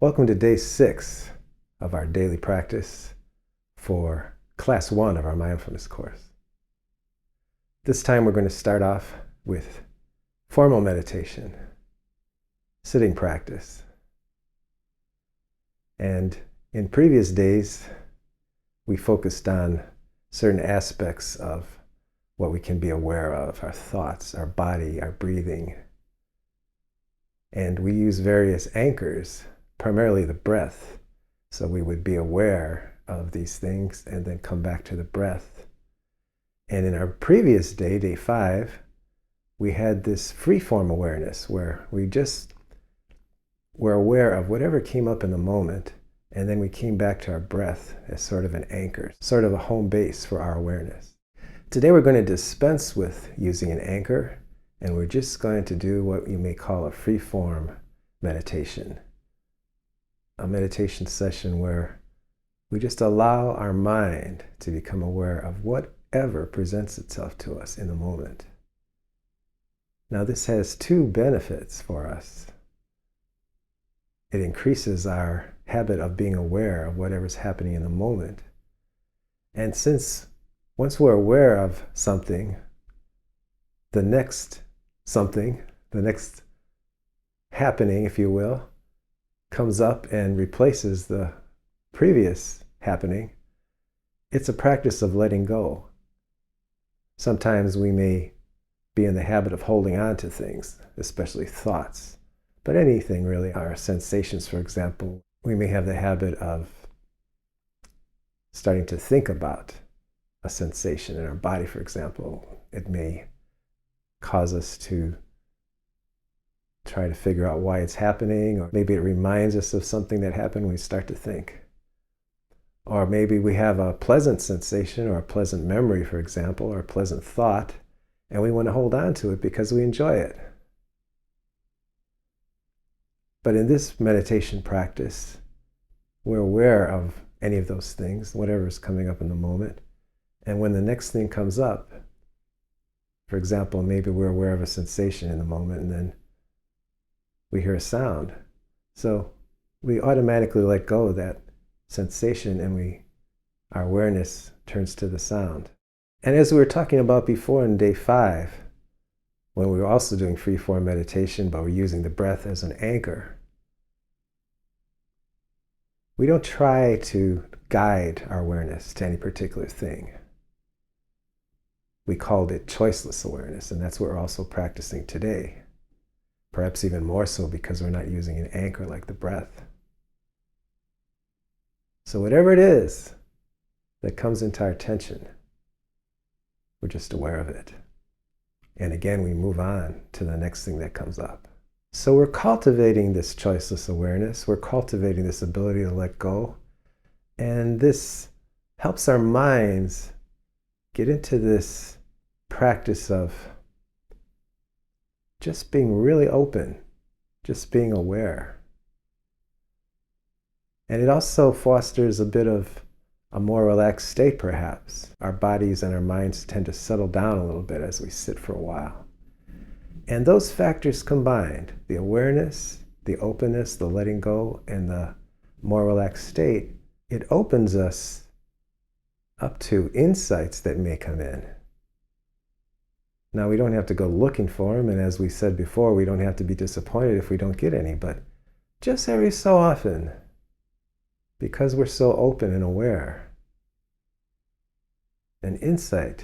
Welcome to day 6 of our daily practice for class 1 of our mindfulness course. This time we're going to start off with formal meditation, sitting practice. And in previous days, we focused on certain aspects of what we can be aware of, our thoughts, our body, our breathing. And we use various anchors, primarily the breath. So we would be aware of these things and then come back to the breath. And in our previous day, day 5, we had this freeform awareness where we just were aware of whatever came up in the moment, and then we came back to our breath as sort of an anchor, sort of a home base for our awareness. Today we're going to dispense with using an anchor, and we're just going to do what you may call a freeform meditation. A meditation session where we just allow our mind to become aware of whatever presents itself to us in the moment. Now, this has 2 benefits for us. It increases our habit of being aware of whatever's happening in the moment. And since once we're aware of something, the next happening, if you will, comes up and replaces the previous happening, it's a practice of letting go. Sometimes we may be in the habit of holding on to things, especially thoughts, but anything really, our sensations, for example. We may have the habit of starting to think about a sensation in our body, for example. It may cause us to try to figure out why it's happening, or maybe it reminds us of something that happened. We start to think. Or maybe we have a pleasant sensation or a pleasant memory, for example, or a pleasant thought, and we want to hold on to it because we enjoy it. But in this meditation practice, we're aware of any of those things, whatever is coming up in the moment. And when the next thing comes up, for example, maybe we're aware of a sensation in the moment, and then we hear a sound. So we automatically let go of that sensation, and our awareness turns to the sound. And as we were talking about before in day 5, when we were also doing freeform meditation, but we're using the breath as an anchor, we don't try to guide our awareness to any particular thing. We called it choiceless awareness, and that's what we're also practicing today. Perhaps even more so because we're not using an anchor like the breath. So whatever it is that comes into our attention, we're just aware of it. And again, we move on to the next thing that comes up. So we're cultivating this choiceless awareness. We're cultivating this ability to let go. And this helps our minds get into this practice of just being really open, just being aware. And it also fosters a bit of a more relaxed state, perhaps. Our bodies and our minds tend to settle down a little bit as we sit for a while. And those factors combined, the awareness, the openness, the letting go, and the more relaxed state, it opens us up to insights that may come in. Now, we don't have to go looking for them, and as we said before, we don't have to be disappointed if we don't get any, but just every so often, because we're so open and aware, an insight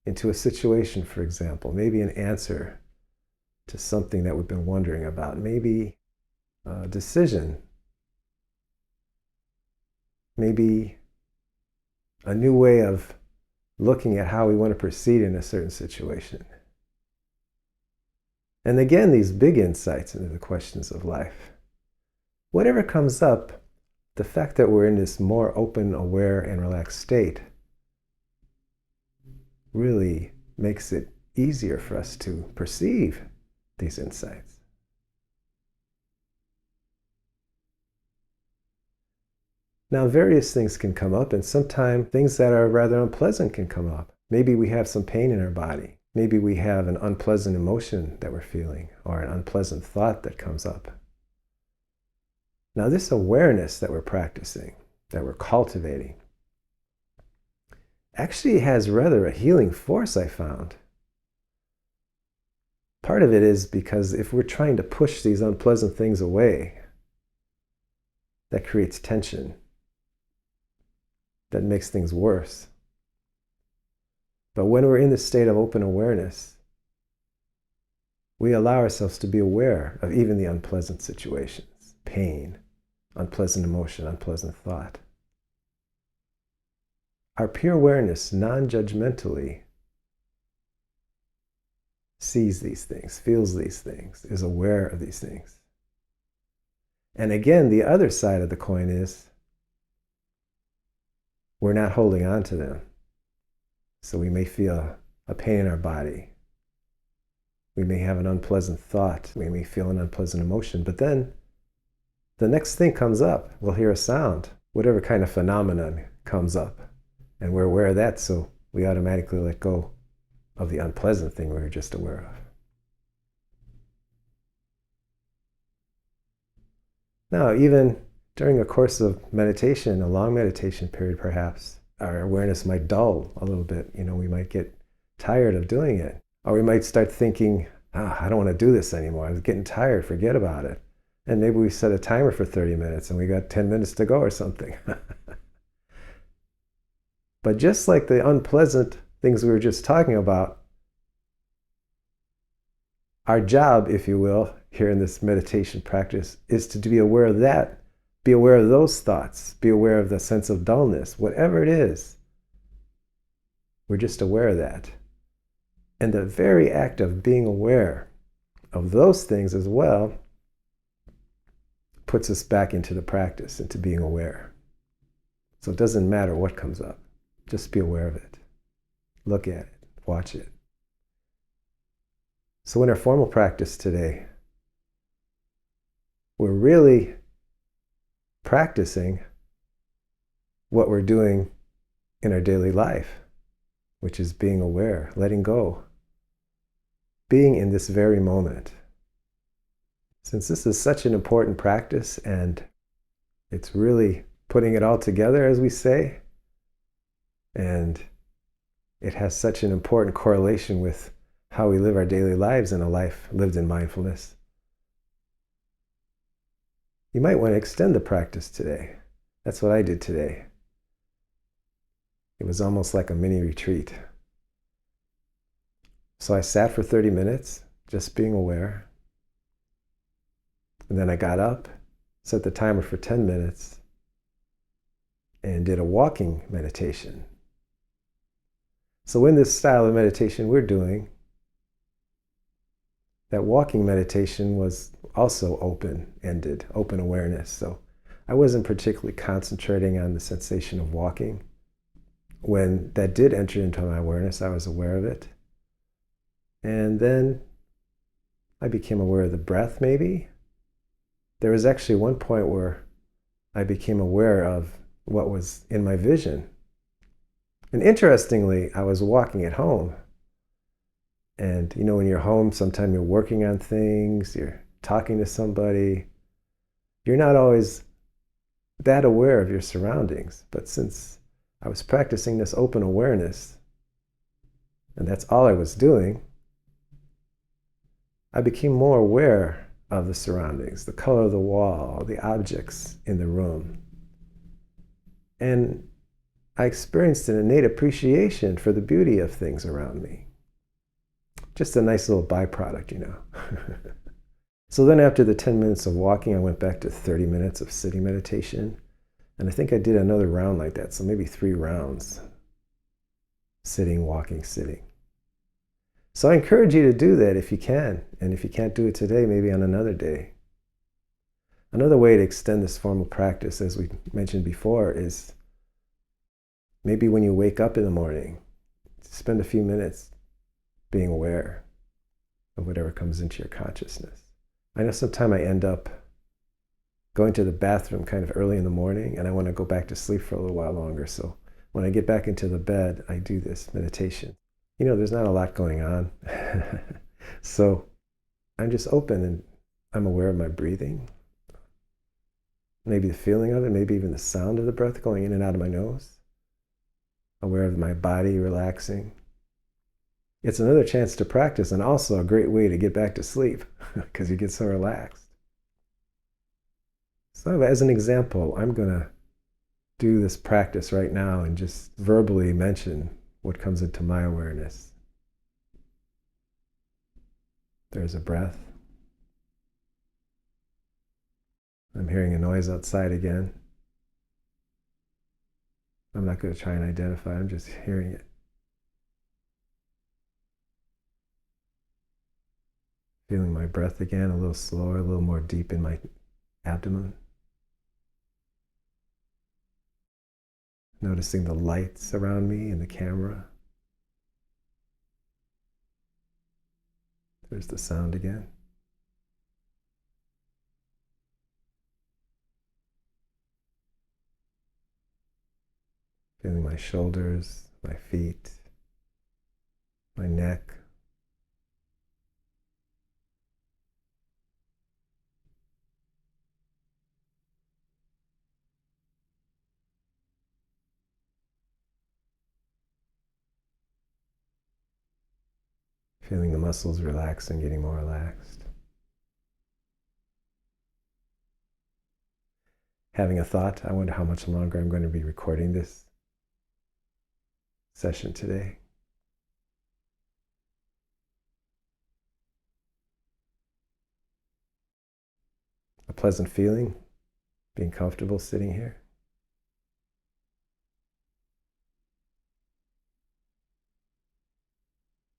into a situation, for example, maybe an answer to something that we've been wondering about, maybe a decision, maybe a new way of looking at how we want to proceed in a certain situation. And again, these big insights into the questions of life. Whatever comes up, the fact that we're in this more open, aware, and relaxed state really makes it easier for us to perceive these insights. Now, various things can come up, and sometimes things that are rather unpleasant can come up. Maybe we have some pain in our body. Maybe we have an unpleasant emotion that we're feeling, or an unpleasant thought that comes up. Now, this awareness that we're practicing, that we're cultivating, actually has rather a healing force, I found. Part of it is because if we're trying to push these unpleasant things away, that creates tension, that makes things worse. But when we're in this state of open awareness, we allow ourselves to be aware of even the unpleasant situations, pain, unpleasant emotion, unpleasant thought. Our pure awareness, non-judgmentally, sees these things, feels these things, is aware of these things. And again, the other side of the coin is we're not holding on to them. So we may feel a pain in our body. We may have an unpleasant thought. We may feel an unpleasant emotion. But then the next thing comes up. We'll hear a sound, whatever kind of phenomenon comes up. And we're aware of that, so we automatically let go of the unpleasant thing we were just aware of. Now, even during a course of meditation, a long meditation period perhaps, our awareness might dull a little bit. We might get tired of doing it. Or we might start thinking, I don't want to do this anymore. I'm getting tired, forget about it. And maybe we set a timer for 30 minutes and we got 10 minutes to go or something. But just like the unpleasant things we were just talking about, our job, if you will, here in this meditation practice is to be aware of that, be aware of those thoughts, be aware of the sense of dullness, whatever it is. We're just aware of that. And the very act of being aware of those things as well puts us back into the practice, into being aware. So it doesn't matter what comes up. Just be aware of it. Look at it. Watch it. So in our formal practice today, we're really practicing what we're doing in our daily life, which is being aware, letting go, being in this very moment. Since this is such an important practice and it's really putting it all together, as we say, and it has such an important correlation with how we live our daily lives in a life lived in mindfulness, you might want to extend the practice today. That's what I did today. It was almost like a mini retreat. So I sat for 30 minutes, just being aware. And then I got up, set the timer for 10 minutes, and did a walking meditation. So in this style of meditation we're doing, that walking meditation was also open-ended, open awareness. So I wasn't particularly concentrating on the sensation of walking. When that did enter into my awareness, I was aware of it. And then I became aware of the breath, maybe. There was actually one point where I became aware of what was in my vision. And interestingly, I was walking at home. And when you're home, sometimes you're working on things, you're talking to somebody. You're not always that aware of your surroundings. But since I was practicing this open awareness, and that's all I was doing, I became more aware of the surroundings, the color of the wall, the objects in the room. And I experienced an innate appreciation for the beauty of things around me. Just a nice little byproduct, So then after the 10 minutes of walking, I went back to 30 minutes of sitting meditation. And I think I did another round like that, so maybe 3 rounds. Sitting, walking, sitting. So I encourage you to do that if you can. And if you can't do it today, maybe on another day. Another way to extend this formal practice, as we mentioned before, is maybe when you wake up in the morning, spend a few minutes being aware of whatever comes into your consciousness. I know sometimes I end up going to the bathroom kind of early in the morning and I want to go back to sleep for a little while longer. So when I get back into the bed, I do this meditation. There's not a lot going on. So I'm just open and I'm aware of my breathing. maybe the feeling of it, maybe even the sound of the breath going in and out of my nose, aware of my body relaxing. It's another chance to practice, and also a great way to get back to sleep because you get so relaxed. So as an example, I'm going to do this practice right now and just verbally mention what comes into my awareness. There's a breath. I'm hearing a noise outside again. I'm not going to try and identify, I'm just hearing it. Feeling my breath again, a little slower, a little more deep in my abdomen. Noticing the lights around me and the camera. There's the sound again. Feeling my shoulders, my feet, my neck. Feeling the muscles relax and getting more relaxed. Having a thought, I wonder how much longer I'm going to be recording this session today. A pleasant feeling, being comfortable sitting here.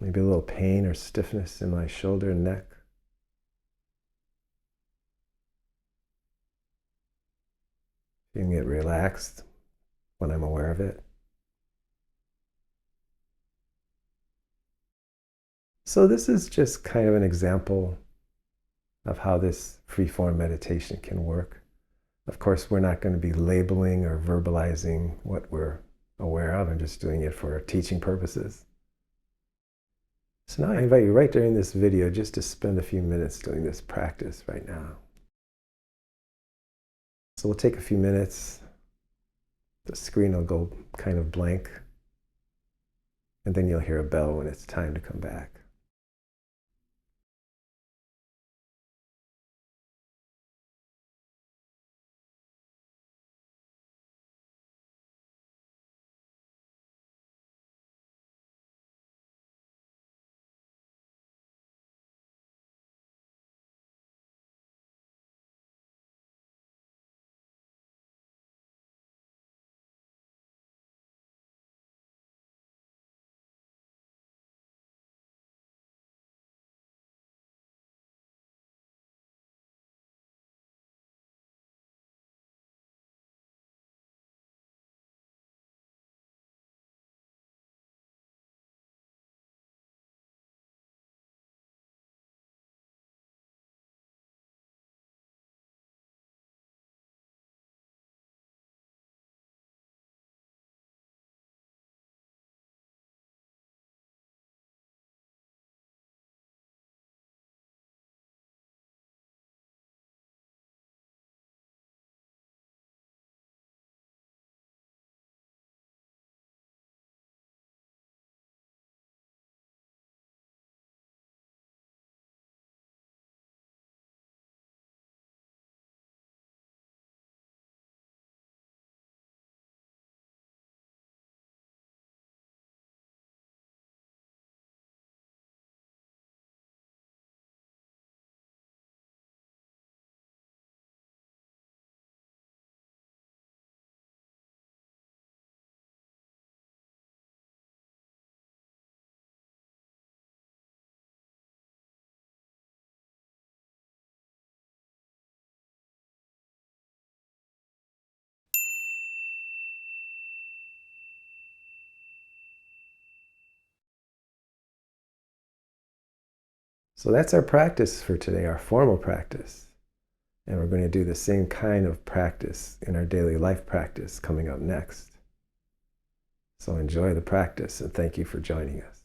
Maybe a little pain or stiffness in my shoulder and neck. Feeling it relaxed when I'm aware of it. So this is just kind of an example of how this freeform meditation can work. Of course, we're not going to be labeling or verbalizing what we're aware of. I'm just doing it for teaching purposes. So now I invite you right during this video just to spend a few minutes doing this practice right now. So we'll take a few minutes. The screen will go kind of blank. And then you'll hear a bell when it's time to come back. So that's our practice for today, our formal practice. And we're going to do the same kind of practice in our daily life practice coming up next. So enjoy the practice and thank you for joining us.